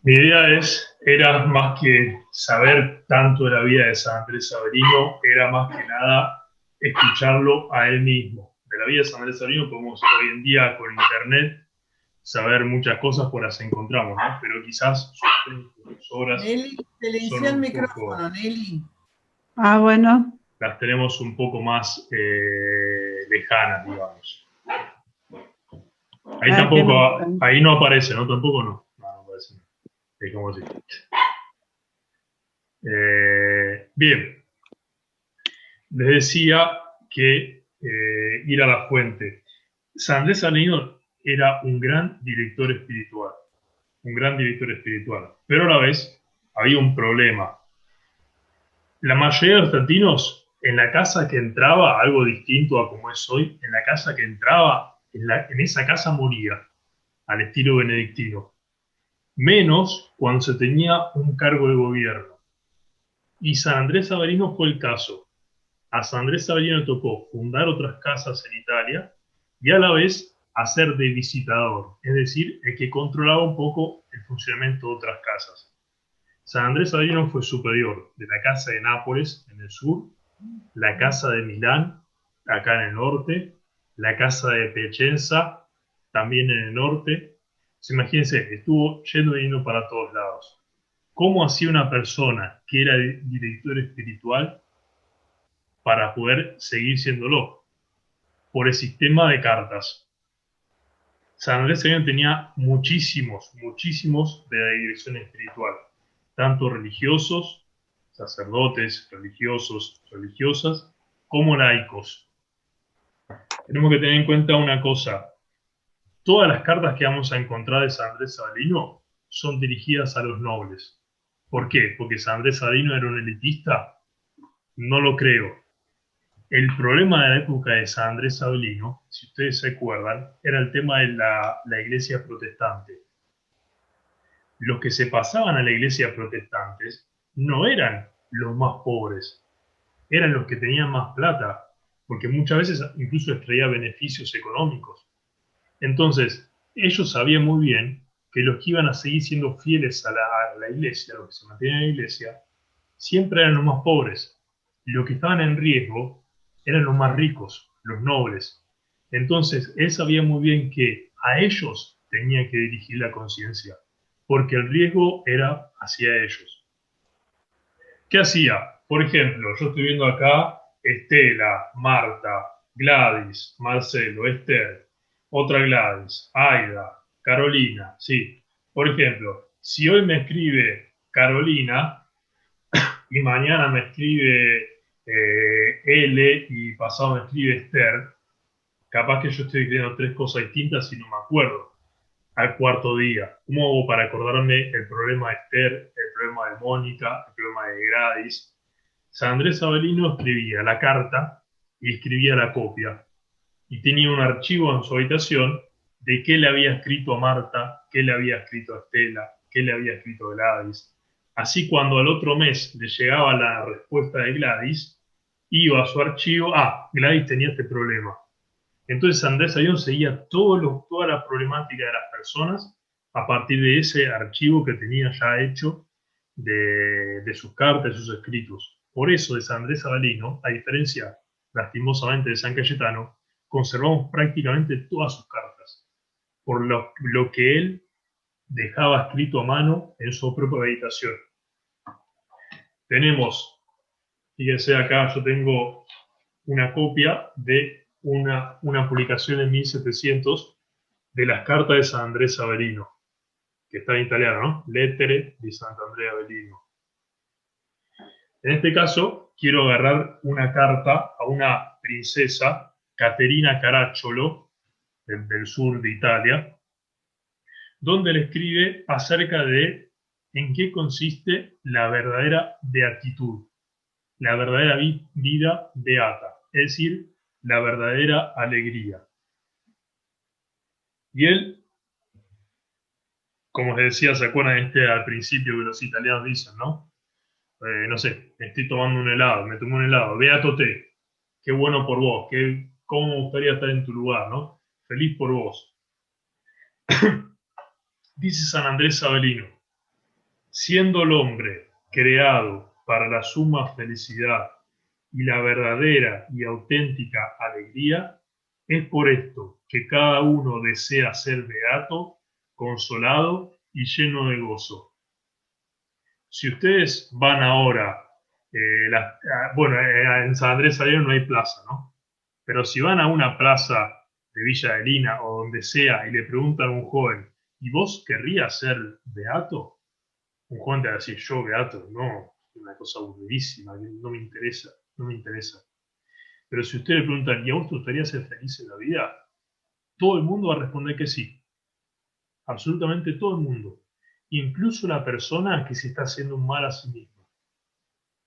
Mi idea era más que saber tanto de la vida de San Andrés Saverino, era más que nada escucharlo a él mismo. De la vida de San Andrés Saverino podemos hoy en día con internet saber muchas cosas por las encontramos, ¿no? Pero quizás sus textos, sus obras Nelly, silencia el son un poco, micrófono, Nelly. Ah, bueno, las tenemos un poco más lejanas, digamos. Ahí ah, que no. tampoco, ahí no aparece, ¿no? Tampoco no. No, no aparece. Es como si. Bien, les decía que ir a la fuente. San Andrés Salenino era un gran director espiritual, un gran director espiritual, pero a la vez había un problema. La mayoría de los latinos, en la casa que entraba, algo distinto a como es hoy, en la casa que entraba, en esa casa moría, al estilo benedictino. Menos cuando se tenía un cargo de gobierno. Y San Andrés Saverino fue el caso. A San Andrés Saverino le tocó fundar otras casas en Italia y a la vez hacer de visitador, es decir, el que controlaba un poco el funcionamiento de otras casas. San Andrés Saverino fue superior de la casa de Nápoles en el sur, la casa de Milán acá en el norte, la casa de Piacenza también en el norte. Imagínense, estuvo yendo y yendo para todos lados. ¿Cómo hacía una persona que era director espiritual para poder seguir siéndolo? Por el sistema de cartas. San Andrés Sabino tenía muchísimos de la dirección espiritual, tanto religiosos, sacerdotes, religiosos, religiosas, como laicos. Tenemos que tener en cuenta una cosa, todas las cartas que vamos a encontrar de San Andrés Sabalino son dirigidas a los nobles. ¿Por qué? ¿Porque San Andrés Sabalino era un elitista? No lo creo. El problema de la época de San Andrés Sabalino, si ustedes se acuerdan, era el tema de la iglesia protestante. Los que se pasaban a la iglesia protestante no eran los más pobres, eran los que tenían más plata, porque muchas veces incluso les traía beneficios económicos. Entonces, ellos sabían muy bien que los que iban a seguir siendo fieles a la iglesia, los que se mantenían en la iglesia, siempre eran los más pobres. Y los que estaban en riesgo eran los más ricos, los nobles. Entonces, él sabía muy bien que a ellos tenía que dirigir la conciencia, porque el riesgo era hacia ellos. ¿Qué hacía? Por ejemplo, yo estoy viendo acá Estela, Marta, Gladys, Marcelo, Esther, otra Gladys, Aida, Carolina, sí. Por ejemplo, si hoy me escribe Carolina y mañana me escribe L y pasado me escribe Esther, capaz que yo estoy escribiendo tres cosas distintas y no me acuerdo al cuarto día. ¿Cómo hago para acordarme el problema de Esther, el problema de Mónica, el problema de Gladys? San Andrés Avelino escribía la carta y escribía la copia. Y tenía un archivo en su habitación de qué le había escrito a Marta, qué le había escrito a Estela, qué le había escrito a Gladys. Así cuando al otro mes le llegaba la respuesta de Gladys, iba a su archivo, Gladys tenía este problema. Entonces Andrés Ayón seguía toda la problemática de las personas a partir de ese archivo que tenía ya hecho de sus cartas, de sus escritos. Por eso de San Andrés Avelino, a diferencia lastimosamente de San Cayetano, conservamos prácticamente todas sus cartas, por lo que él dejaba escrito a mano en su propia habitación. Tenemos, fíjense acá, yo tengo una copia de una publicación en 1700 de las cartas de San Andrés Avelino, que está en italiano, ¿no? Lettere di Sant'Andrea Avelino. En este caso, quiero agarrar una carta a una princesa, Caterina Caracciolo, del sur de Italia, donde le escribe acerca de en qué consiste la verdadera beatitud, la verdadera vida beata, es decir, la verdadera alegría. Y él, como les decía, se acuerdan al principio que los italianos dicen, ¿no? No sé, estoy tomando un helado, me tomo un helado, beato te, qué bueno por vos, cómo me gustaría estar en tu lugar, ¿no? Feliz por vos. Dice San Andrés Avelino, Siendo el hombre creado para la suma felicidad y la verdadera y auténtica alegría, es por esto que cada uno desea ser beato, consolado y lleno de gozo. Si ustedes van ahora, en San Andrés Salero no hay plaza, ¿no? Pero si van a una plaza de Villa de Lina o donde sea y le preguntan a un joven, ¿y vos querrías ser beato? Un joven te va a decir, yo beato, no, es una cosa aburridísima, no me interesa, no me interesa. Pero si ustedes le preguntan, ¿y a vos te gustaría ser feliz en la vida? Todo el mundo va a responder que sí, absolutamente todo el mundo. Incluso la persona que se está haciendo un mal a sí misma.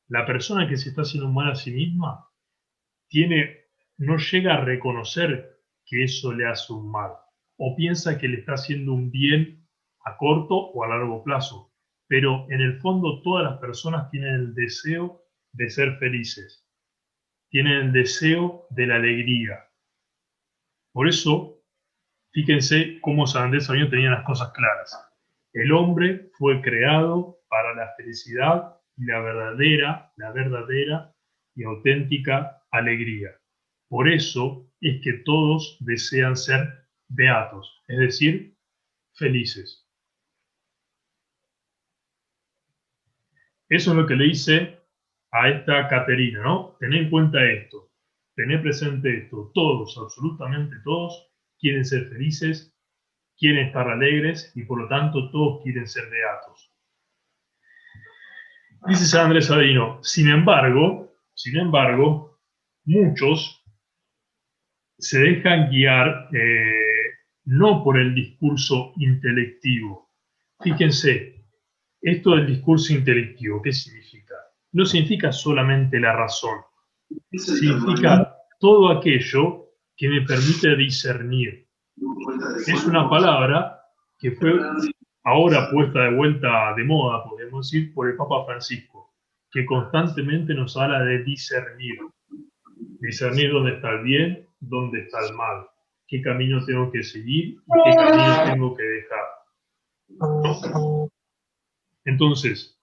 La persona que se está haciendo un mal a sí misma no llega a reconocer que eso le hace un mal, o piensa que le está haciendo un bien a corto o a largo plazo. Pero en el fondo todas las personas tienen el deseo de ser felices, tienen el deseo de la alegría. Por eso, fíjense cómo San Andrés Savino tenía las cosas claras. El hombre fue creado para la felicidad y la verdadera y auténtica alegría. Por eso es que todos desean ser beatos, es decir, felices. Eso es lo que le hice a esta Caterina, ¿no? Tené en cuenta esto, tené presente esto. Todos, absolutamente todos, quieren ser felices, quieren estar alegres y por lo tanto todos quieren ser beatos. Dice San Andrés Savino, sin embargo, muchos se dejan guiar no por el discurso intelectivo. Fíjense, esto del discurso intelectivo, ¿qué significa? No significa solamente la razón, significa todo aquello que me permite discernir. Es una palabra que fue ahora puesta de vuelta de moda, podemos decir, por el Papa Francisco, que constantemente nos habla de discernir. Discernir dónde está el bien, dónde está el mal, qué camino tengo que seguir y qué camino tengo que dejar. Entonces,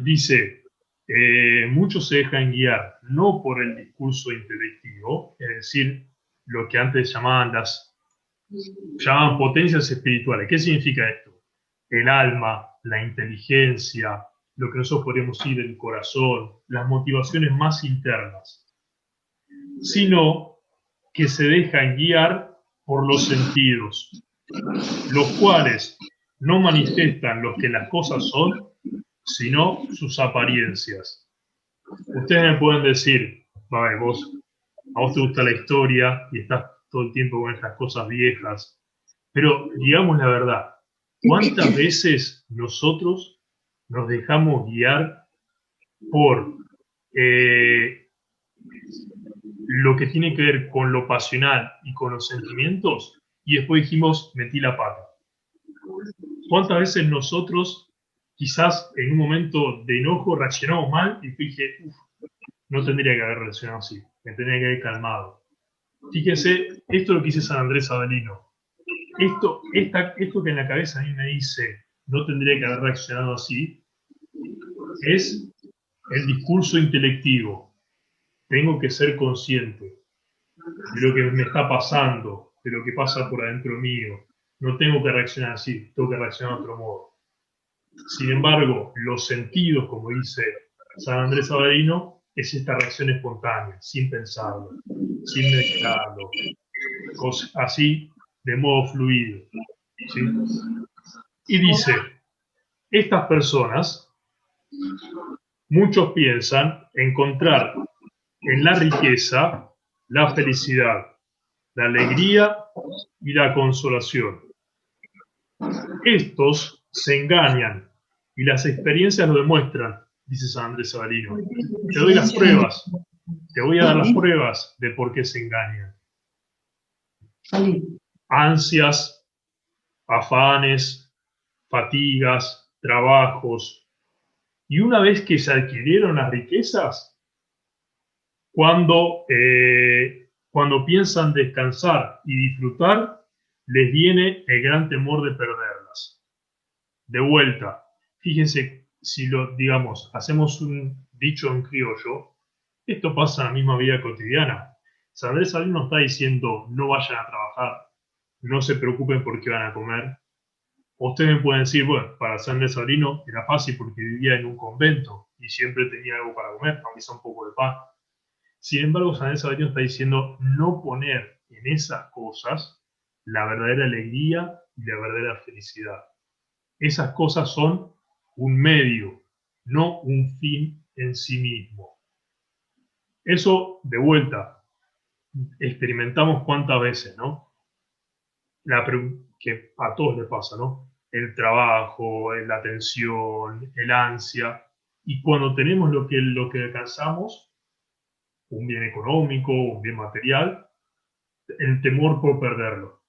dice, muchos se dejan guiar no por el discurso intelectivo, es decir, lo que antes llamaban potencias espirituales. ¿Qué significa esto? El alma, la inteligencia, lo que nosotros podríamos decir el corazón, las motivaciones más internas, sino que se dejan guiar por los sentidos, los cuales no manifiestan lo que las cosas son, sino sus apariencias. Ustedes me pueden decir, a vos te gusta la historia y estás todo el tiempo con estas cosas viejas, pero digamos la verdad, ¿cuántas veces nosotros nos dejamos guiar por lo que tiene que ver con lo pasional y con los sentimientos y después dijimos, metí la pata? ¿Cuántas veces nosotros quizás en un momento de enojo reaccionamos mal y dije, no tendría que haber reaccionado así, me tendría que haber calmado? Fíjense, esto es lo que dice San Andrés Avelino. Esto que en la cabeza a mí me dice, no tendría que haber reaccionado así, es el discurso intelectivo. Tengo que ser consciente de lo que me está pasando, de lo que pasa por adentro mío. No tengo que reaccionar así, tengo que reaccionar de otro modo. Sin embargo, los sentidos, como dice San Andrés Avelino, es esta reacción espontánea, sin pensarlo, sin meditarlo, así, de modo fluido. ¿Sí? Y dice, estas personas, muchos piensan encontrar en la riqueza la felicidad, la alegría y la consolación. Estos se engañan y las experiencias lo demuestran, dice San Andrés Avelino. Te doy las pruebas, te voy a dar las pruebas de por qué se engañan. Ansias, afanes, fatigas, trabajos. Y una vez que se adquirieron las riquezas, cuando piensan descansar y disfrutar, les viene el gran temor de perderlas. De vuelta, fíjense, si lo, digamos, hacemos un dicho en criollo, esto pasa en la misma vida cotidiana. Sandrés Salín no está diciendo no vayan a trabajar, no se preocupen por qué van a comer. Ustedes me pueden decir, bueno, para Sandrés Sabrino era fácil porque vivía en un convento y siempre tenía algo para comer, aunque sea un poco de pan. Sin embargo, Sandrés Sabrino está diciendo no poner en esas cosas la verdadera alegría y la verdadera felicidad. Esas cosas son un medio, no un fin en sí mismo. Eso, de vuelta, experimentamos cuántas veces, ¿no? Que a todos les pasa, ¿no? El trabajo, la tensión, el ansia. Y cuando tenemos lo que alcanzamos, un bien económico, un bien material, el temor por perderlo.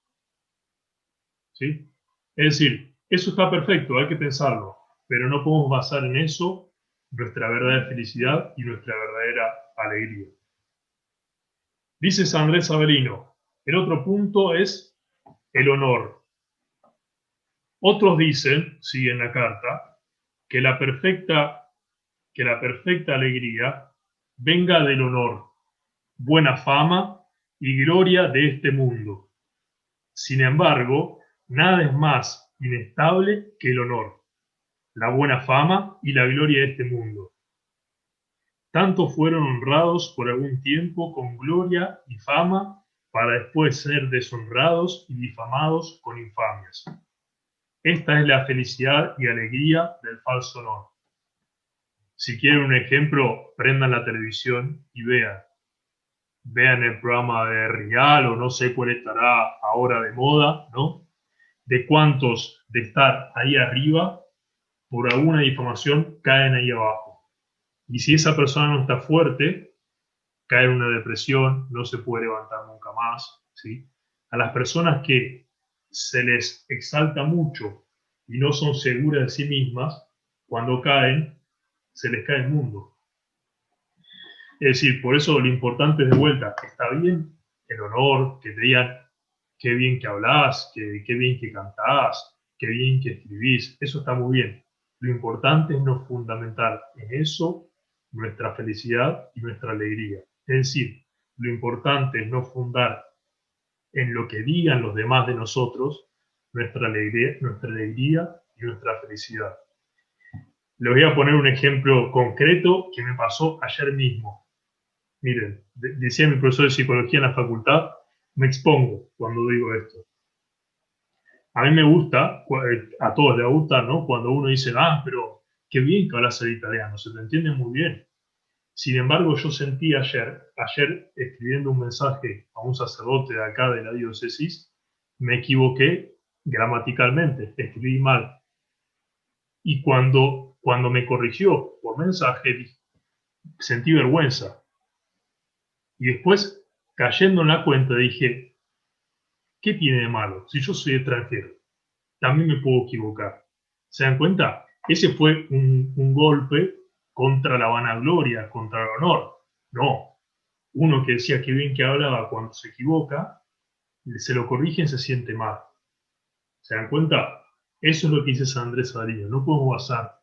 ¿Sí? Es decir, eso está perfecto, hay que pensarlo, pero no podemos basar en eso nuestra verdadera felicidad y nuestra verdadera alegría. Dice San Andrés Avelino, el otro punto es el honor. Otros dicen, sigue en la carta, que la perfecta alegría venga del honor, buena fama y gloria de este mundo. Sin embargo, nada es más inestable que el honor, la buena fama y la gloria de este mundo. Tanto fueron honrados por algún tiempo con gloria y fama, para después ser deshonrados y difamados con infamias. Esta es la felicidad y alegría del falso honor. Si quieren un ejemplo, prendan la televisión y vean el programa de Rial o no sé cuál estará ahora de moda, ¿no? De cuántos de estar ahí arriba por alguna difamación caen ahí abajo. Y si esa persona no está fuerte, cae en una depresión, no se puede levantar nunca más, ¿sí? A las personas que se les exalta mucho y no son seguras de sí mismas, cuando caen, se les cae el mundo. Es decir, por eso lo importante es de vuelta, está bien el honor, que te digan qué bien que hablás, qué bien que cantás, qué bien que escribís, eso está muy bien. Lo importante es no fundamentar en eso nuestra felicidad y nuestra alegría. Es decir, lo importante es no fundar en lo que digan los demás de nosotros nuestra alegría y nuestra felicidad. Les voy a poner un ejemplo concreto que me pasó ayer mismo. Miren, decía mi profesor de psicología en la facultad, me expongo cuando digo esto. A mí me gusta, a todos les gusta, ¿no? Cuando uno dice, pero qué bien que hablas el italiano, se te entiende muy bien. Sin embargo, yo sentí ayer escribiendo un mensaje a un sacerdote de acá de la diócesis, me equivoqué gramaticalmente, escribí mal. Y cuando me corrigió por mensaje, sentí vergüenza. Y después, cayendo en la cuenta, dije, ¿qué tiene de malo? Si yo soy extranjero, también me puedo equivocar. ¿Se dan cuenta? Ese fue un golpe contra la vanagloria, contra el honor. No, uno que decía que bien que hablaba cuando se equivoca, se lo corrigen, se siente mal. ¿Se dan cuenta? Eso es lo que dice San Andrés Avelino. No podemos basar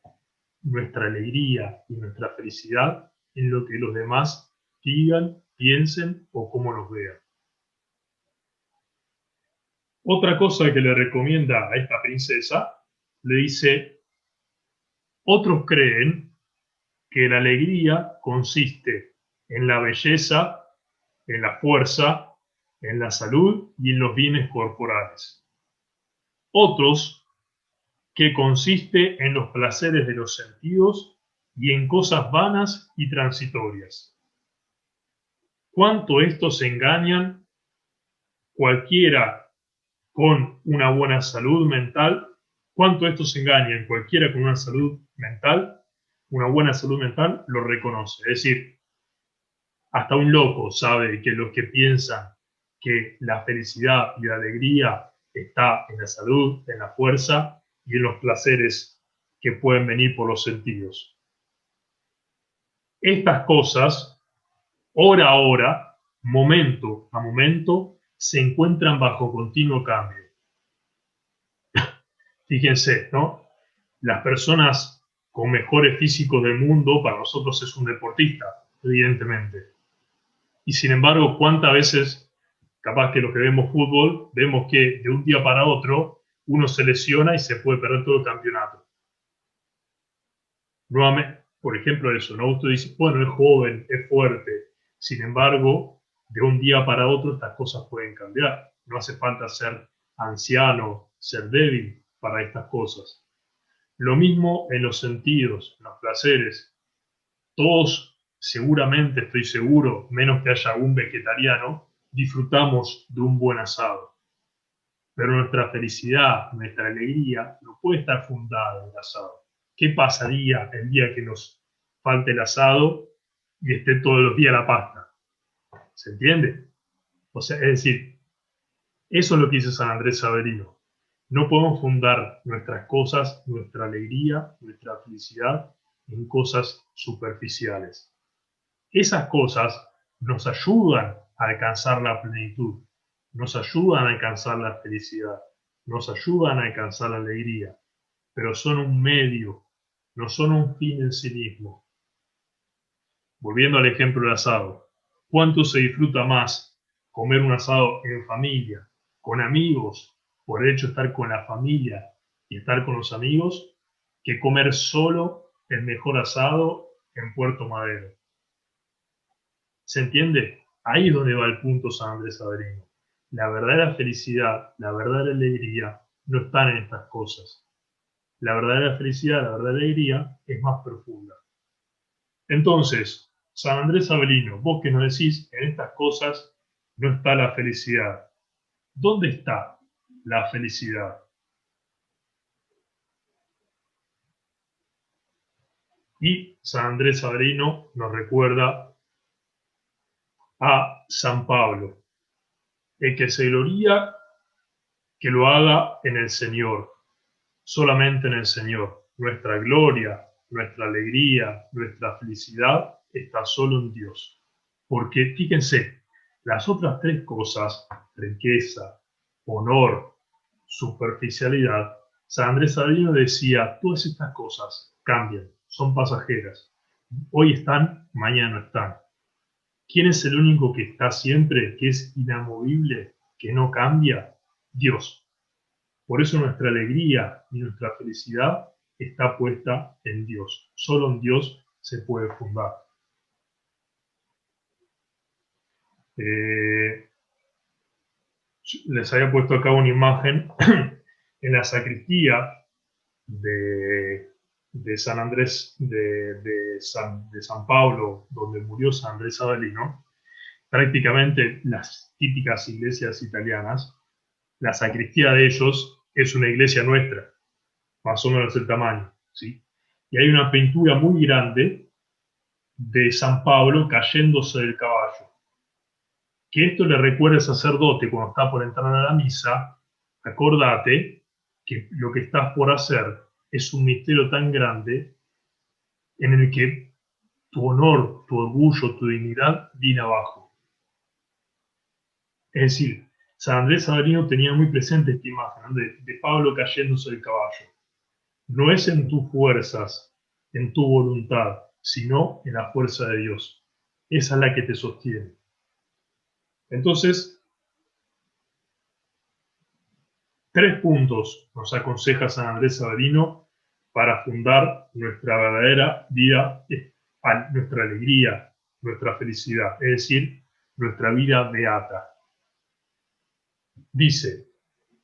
nuestra alegría y nuestra felicidad en lo que los demás digan, piensen o cómo nos vean. Otra cosa que le recomienda a esta princesa, le dice, otros creen que la alegría consiste en la belleza, en la fuerza, en la salud y en los bienes corporales. Otros que consiste en los placeres de los sentidos y en cosas vanas y transitorias. Cuánto estos engañan cualquiera con una buena salud mental, cuánto estos engañan cualquiera con una salud mental, una buena salud mental, lo reconoce. Es decir, hasta un loco sabe que los que piensan que la felicidad y la alegría está en la salud, en la fuerza y en los placeres que pueden venir por los sentidos. Estas cosas, hora a hora, momento a momento, se encuentran bajo continuo cambio. Fíjense, ¿no? Las personas con mejores físicos del mundo, para nosotros es un deportista, evidentemente. Y sin embargo, ¿cuántas veces, capaz que los que vemos fútbol, vemos que de un día para otro uno se lesiona y se puede perder todo el campeonato? Nuevamente, por ejemplo, eso, ¿no? Usted dice, bueno, es joven, es fuerte. Sin embargo, de un día para otro estas cosas pueden cambiar. No hace falta ser anciano, ser débil para estas cosas. Lo mismo en los sentidos, en los placeres. Todos, seguramente, estoy seguro, menos que haya un vegetariano, disfrutamos de un buen asado. Pero nuestra felicidad, nuestra alegría, no puede estar fundada en el asado. ¿Qué pasaría el día que nos falte el asado y esté todos los días la pasta? ¿Se entiende? O sea, es decir, eso es lo que dice San Andrés Saverino. No podemos fundar nuestras cosas, nuestra alegría, nuestra felicidad en cosas superficiales. Esas cosas nos ayudan a alcanzar la plenitud, nos ayudan a alcanzar la felicidad, nos ayudan a alcanzar la alegría, pero son un medio, no son un fin en sí mismo. Volviendo al ejemplo del asado, ¿cuánto se disfruta más comer un asado en familia, con amigos, por el hecho de estar con la familia y estar con los amigos, que comer solo el mejor asado en Puerto Madero? ¿Se entiende? Ahí es donde va el punto San Andrés Saverino. La verdadera felicidad, la verdadera alegría no están en estas cosas. La verdadera felicidad, la verdadera alegría es más profunda. Entonces, San Andrés Saverino, vos que nos decís, en estas cosas no está la felicidad. ¿Dónde está la felicidad? Y San Andrés Saverino nos recuerda a San Pablo. El que se gloría, que lo haga en el Señor, solamente en el Señor. Nuestra gloria, nuestra alegría, nuestra felicidad está solo en Dios. Porque fíjense, las otras tres cosas, riqueza, honor, superficialidad, San Andrés Saverino decía, todas estas cosas cambian, son pasajeras. Hoy están, mañana no están. ¿Quién es el único que está siempre, que es inamovible, que no cambia? Dios. Por eso nuestra alegría y nuestra felicidad está puesta en Dios. Solo en Dios se puede fundar. Les había puesto acá una imagen en la sacristía de San Andrés, de San Pablo, donde murió San Andrés Saverino. Prácticamente las típicas iglesias italianas, la sacristía de ellos es una iglesia nuestra, más o menos el tamaño, ¿sí? Y hay una pintura muy grande de San Pablo cayéndose del caballo. Que esto le recuerde al sacerdote cuando está por entrar a la misa, acordate que lo que estás por hacer es un misterio tan grande en el que tu honor, tu orgullo, tu dignidad viene abajo. Es decir, San Andrés Saverino tenía muy presente esta imagen, ¿no? de Pablo cayéndose del caballo. No es en tus fuerzas, en tu voluntad, sino en la fuerza de Dios. Esa es la que te sostiene. Entonces, 3 puntos nos aconseja San Andrés Saverino para fundar nuestra verdadera vida, nuestra alegría, nuestra felicidad, es decir, nuestra vida beata. Dice,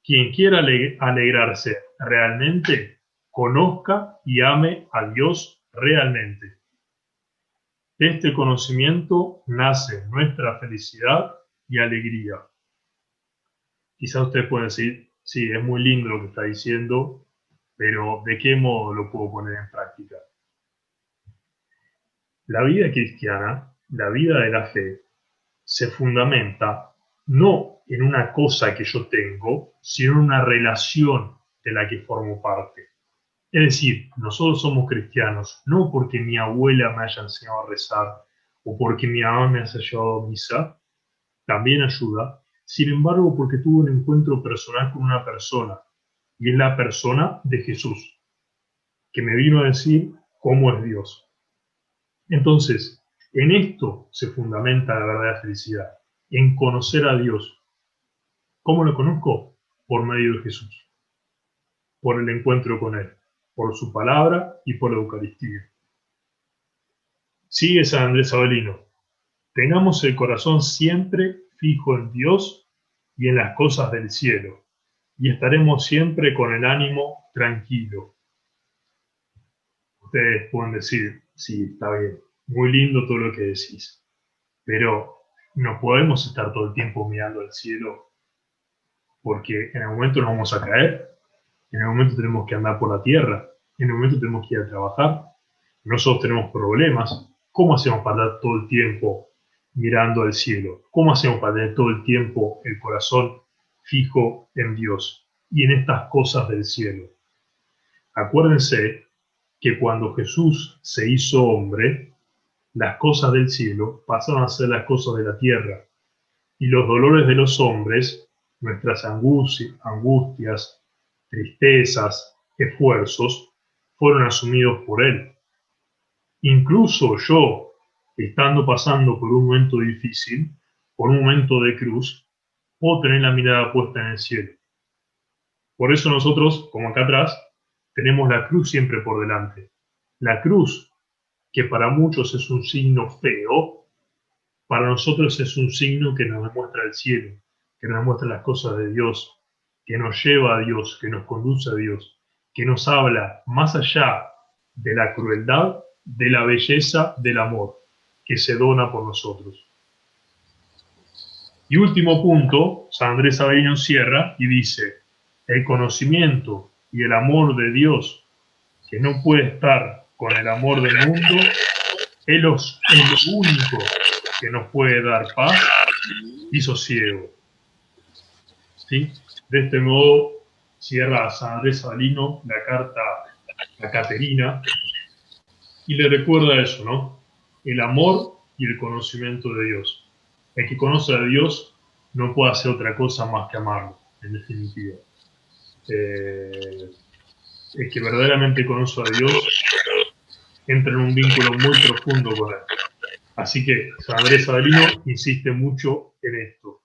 quien quiera alegrarse realmente, conozca y ame a Dios realmente. Este conocimiento nace nuestra felicidad y alegría. Quizás ustedes pueden decir, sí, es muy lindo lo que está diciendo, pero ¿de qué modo lo puedo poner en práctica? La vida cristiana, la vida de la fe, se fundamenta no en una cosa que yo tengo, sino en una relación de la que formo parte. Es decir, nosotros somos cristianos no porque mi abuela me haya enseñado a rezar o porque mi mamá me haya llevado a misa, también ayuda, sin embargo porque tuve un encuentro personal con una persona, y es la persona de Jesús. que me vino a decir cómo es Dios. Entonces, en esto se fundamenta la verdadera felicidad, en conocer a Dios. ¿Cómo lo conozco? Por medio de Jesús, por el encuentro con Él, por su palabra y por la Eucaristía. Sigue San Andrés Avelino. Tengamos el corazón siempre fijo en Dios y en las cosas del cielo, y estaremos siempre con el ánimo tranquilo. Ustedes pueden decir, sí, está bien, muy lindo todo lo que decís, pero no podemos estar todo el tiempo mirando al cielo porque en algún momento nos vamos a caer, en algún momento tenemos que andar por la tierra, en algún momento tenemos que ir a trabajar, nosotros tenemos problemas. ¿Cómo hacemos para estar todo el tiempo mirando al cielo? ¿Cómo hacemos para tener todo el tiempo el corazón fijo en Dios y en estas cosas del cielo? Acuérdense que cuando Jesús se hizo hombre, las cosas del cielo pasaron a ser las cosas de la tierra, y los dolores de los hombres, nuestras angustias, tristezas, esfuerzos, fueron asumidos por Él. Incluso yo, estando pasando por un momento difícil, por un momento de cruz, puedo tener la mirada puesta en el cielo. Por eso nosotros, como acá atrás, tenemos la cruz siempre por delante. La cruz, que para muchos es un signo feo, para nosotros es un signo que nos demuestra el cielo, que nos demuestra las cosas de Dios, que nos lleva a Dios, que nos conduce a Dios, que nos habla más allá de la crueldad, de la belleza del amor, que se dona por nosotros. Y último punto, San Andrés Avelino cierra y dice, el conocimiento y el amor de Dios, que no puede estar con el amor del mundo, es lo único que nos puede dar paz y sosiego. ¿Sí? De este modo cierra San Andrés Avelino la carta a Caterina y le recuerda eso, ¿no? El amor y el conocimiento de Dios. El que conoce a Dios no puede hacer otra cosa más que amarlo, en definitiva. El que verdaderamente conoce a Dios entra en un vínculo muy profundo con Él. Así que San Andrés Avelino insiste mucho en esto,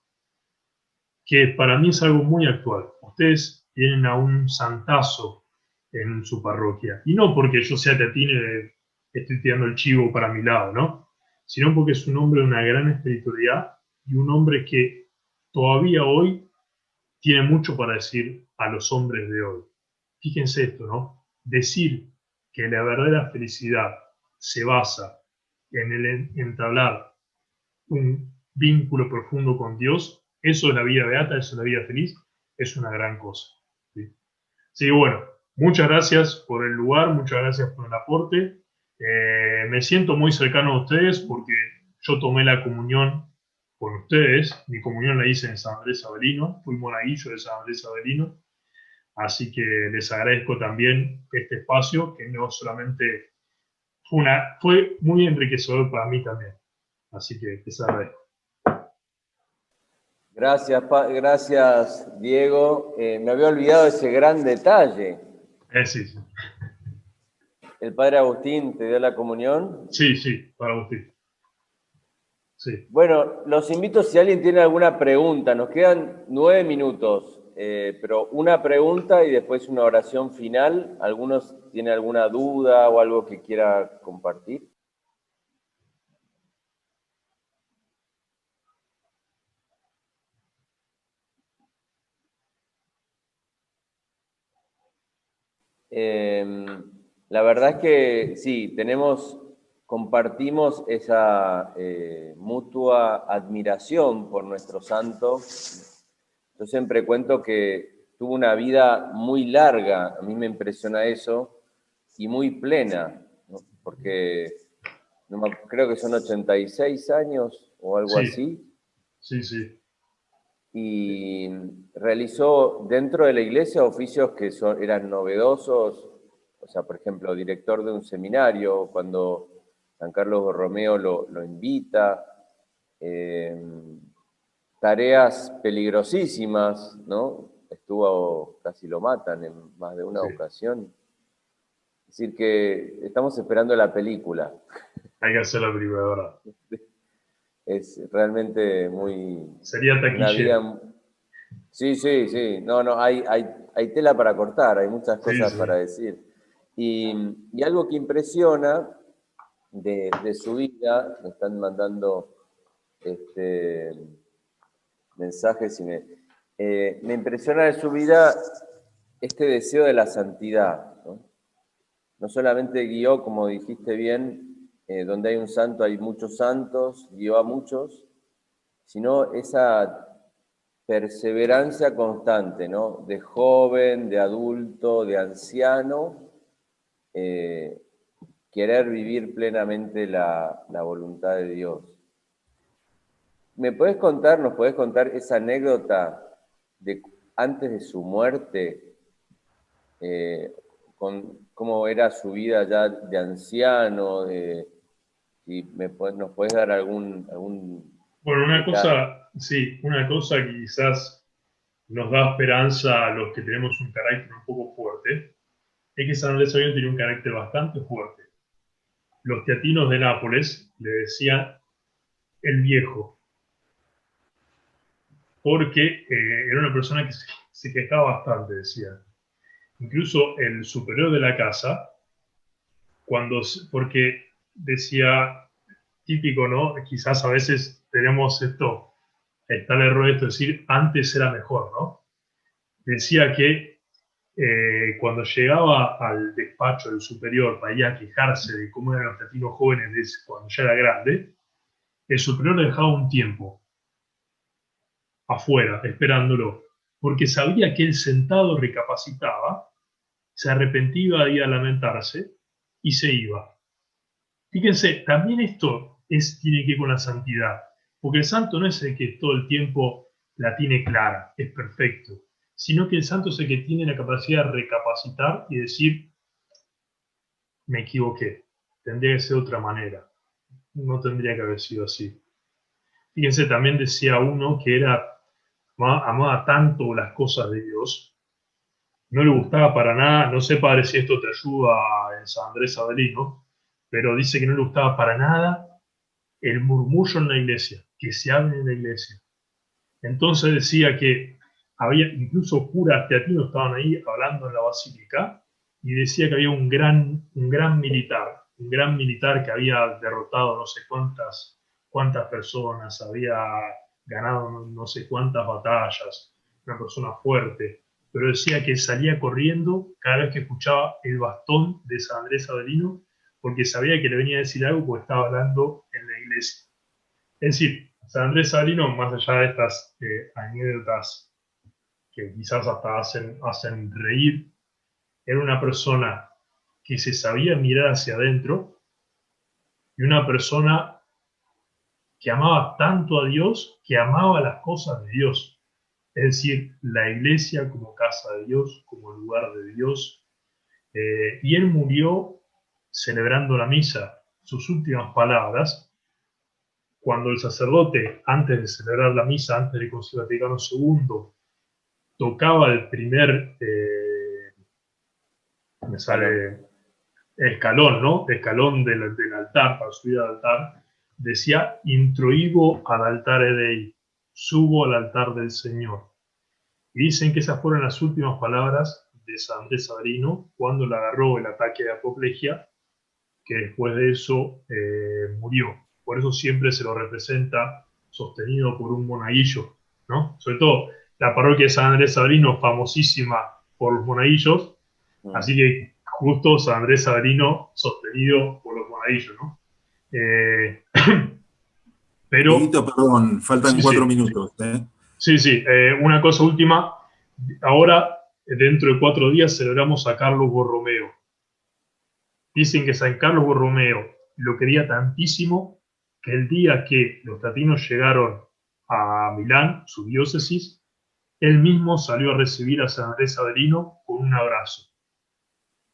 que para mí es algo muy actual. Ustedes tienen a un santazo en su parroquia, y no porque yo sea Tatine, estoy tirando el chivo para mi lado, ¿no? Sino porque es un hombre de una gran espiritualidad y un hombre que todavía hoy tiene mucho para decir a los hombres de hoy. Fíjense esto, ¿no? Decir que la verdadera felicidad se basa en el entablar un vínculo profundo con Dios, eso es la vida beata, eso es la vida feliz, es una gran cosa. ¿Sí? Así que bueno, muchas gracias por el lugar, muchas gracias por el aporte. Me siento muy cercano a ustedes porque yo tomé la comunión con ustedes. Mi comunión la hice en San Andrés Avelino, fui monaguillo de San Andrés Avelino. Así que les agradezco también este espacio, que no solamente fue muy enriquecedor para mí también. Así que les agradezco. Gracias, Diego. Me había olvidado ese gran detalle. Sí, sí. ¿El padre Agustín te dio la comunión? Sí, sí, para Agustín. Sí. Bueno, los invito si alguien tiene alguna pregunta. Nos quedan 9 minutos, pero una pregunta y después una oración final. ¿Algunos tienen alguna duda o algo que quiera compartir? La verdad es que sí, compartimos esa mutua admiración por nuestro santo. Yo siempre cuento que tuvo una vida muy larga, a mí me impresiona eso, y muy plena, ¿no? Porque creo que son 86 años o algo Sí, así. sí, sí. Y realizó dentro de la iglesia oficios que eran novedosos, o sea, por ejemplo, director de un seminario, cuando San Carlos Borromeo lo invita, tareas peligrosísimas, ¿no? Casi lo matan en más de una Sí. ocasión. decir que estamos esperando la película. Hay que hacer la película, de verdad. Es realmente muy... Sería una taquillero. vida... Sí, sí, sí. No, no, hay tela para cortar, hay muchas Sí, cosas sí. para decir. Y algo que impresiona de su vida, me están mandando mensajes y me impresiona de su vida este deseo de la santidad, ¿no? No solamente guió, como dijiste bien, donde hay un santo hay muchos santos, guió a muchos, sino esa perseverancia constante, ¿no? De joven, de adulto, de anciano, eh, querer vivir plenamente la voluntad de Dios. Nos podés contar esa anécdota de antes de su muerte, con cómo era su vida ya de anciano, si nos podés dar algún Bueno, una detalle? cosa, sí, una cosa que quizás nos da esperanza a los que tenemos un carácter un poco fuerte, es que San Andrés Sabino tenía un carácter bastante fuerte. Los teatinos de Nápoles le decían el viejo, porque era una persona que se quejaba bastante, decía. Incluso el superior de la casa, porque decía, típico, ¿no? Quizás a veces tenemos está el error de esto, de decir, antes era mejor, ¿no? Decía que cuando llegaba al despacho del superior para ir a quejarse de cómo eran los teatinos jóvenes cuando ya era grande, el superior le dejaba un tiempo afuera, esperándolo, porque sabía que él sentado recapacitaba, se arrepentía de ir a lamentarse y se iba. Fíjense, también esto tiene que ver con la santidad, porque el santo no es el que todo el tiempo la tiene clara, es perfecto, sino que el santo es el que tiene la capacidad de recapacitar y decir, me equivoqué, tendría que ser de otra manera, no tendría que haber sido así. Fíjense, también decía uno que amaba tanto las cosas de Dios, no le gustaba para nada, no sé padre si esto te ayuda en San Andrés Avelino, pero dice que no le gustaba para nada el murmullo en la iglesia, que se hable en la iglesia. Entonces decía que había incluso curas teatinos estaban ahí hablando en la basílica y decía que había un gran militar que había derrotado no sé cuántas personas, había ganado no sé cuántas batallas, una persona fuerte, pero decía que salía corriendo cada vez que escuchaba el bastón de San Andrés Avelino porque sabía que le venía a decir algo porque estaba hablando en la iglesia. Es decir, San Andrés Avelino, más allá de estas anécdotas que quizás hasta hacen reír, era una persona que se sabía mirar hacia adentro y una persona que amaba tanto a Dios que amaba las cosas de Dios. Es decir, la iglesia como casa de Dios, como lugar de Dios. Y él murió celebrando la misa. Sus últimas palabras, cuando el sacerdote, antes de celebrar la misa, antes del Concilio Vaticano II, tocaba el primer, me sale, escalón, ¿no? Escalón del altar, para subir al altar, decía, introigo ad altare Dei, subo al altar del Señor. Y dicen que esas fueron las últimas palabras de San Andrés Sabrino cuando le agarró el ataque de apoplejía, que después de eso murió. Por eso siempre se lo representa sostenido por un monaguillo, ¿no? Sobre todo la parroquia de San Andrés Sabrino, famosísima por los monaguillos, así que justo San Andrés Sabrino sostenido por los monaguillos, ¿no? Eh, pero, Dieguito, perdón, faltan sí, 4 minutos. sí, una cosa última, ahora dentro de 4 días celebramos a Carlos Borromeo. Dicen que San Carlos Borromeo lo quería tantísimo que el día que los latinos llegaron a Milán, su diócesis, él mismo salió a recibir a San Andrés Avelino con un abrazo.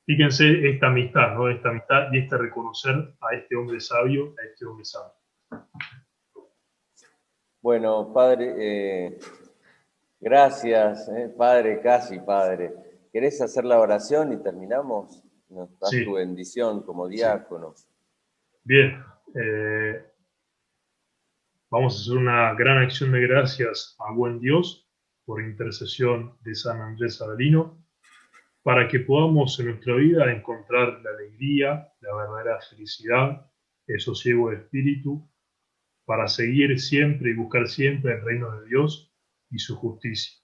Fíjense esta amistad, ¿no? Esta amistad y este reconocer a este hombre sabio, a este hombre santo. Bueno, padre, gracias, padre, casi padre. ¿Querés hacer la oración y terminamos? nos das Sí. tu bendición como diácono. Bien. Vamos a hacer una gran acción de gracias a buen Dios por intercesión de San Andrés Avelino, para que podamos en nuestra vida encontrar la alegría, la verdadera felicidad, el sosiego de espíritu, para seguir siempre y buscar siempre el reino de Dios y su justicia.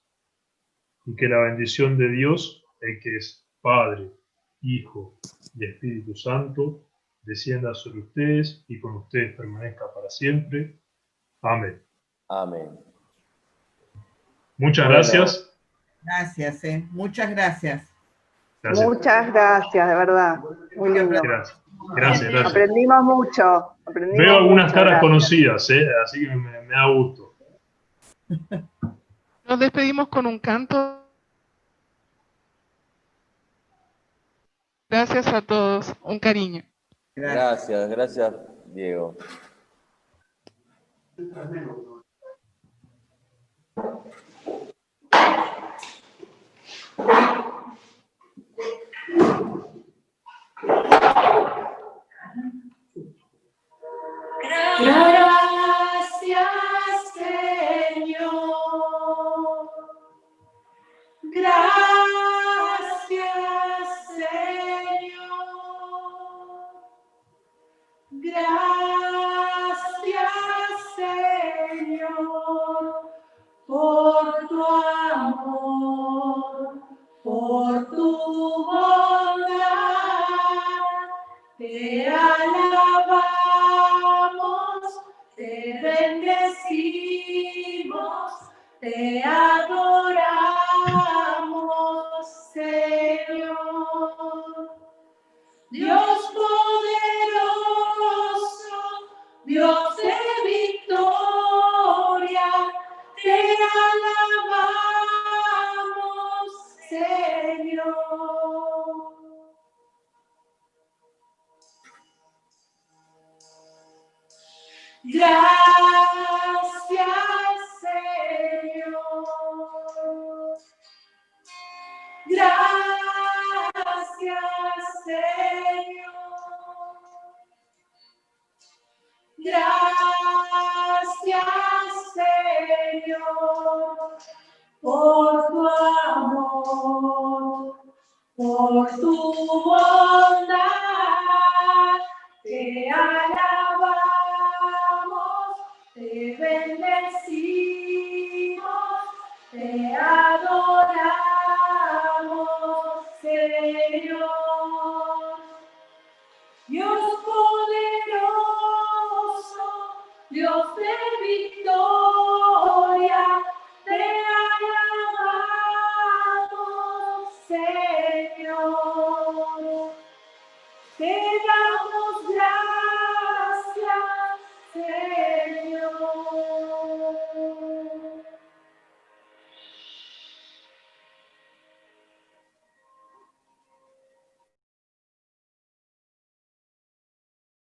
Y que la bendición de Dios, el que es Padre, Hijo y Espíritu Santo, descienda sobre ustedes y con ustedes permanezca para siempre. Amén. Amén. Muchas Bueno. Gracias. Gracias, muchas gracias. Gracias. Muchas gracias, de verdad. Muy lindo. Gracias. Aprendimos mucho. Veo algunas caras gracias. conocidas, así que me da gusto. Nos despedimos con un canto. Gracias a todos. Un cariño. Gracias, Diego. Gracias, Señor. Gracias, Señor. Gracias, Señor, por tu amor, por tu bondad. Te alabamos, te bendecimos, te adoramos, Señor. Dios poderoso, Dios de victoria, te alabamos, Señor. Gracias, Señor. Gracias, Señor. Gracias, Señor, por tu amor, por tu bondad.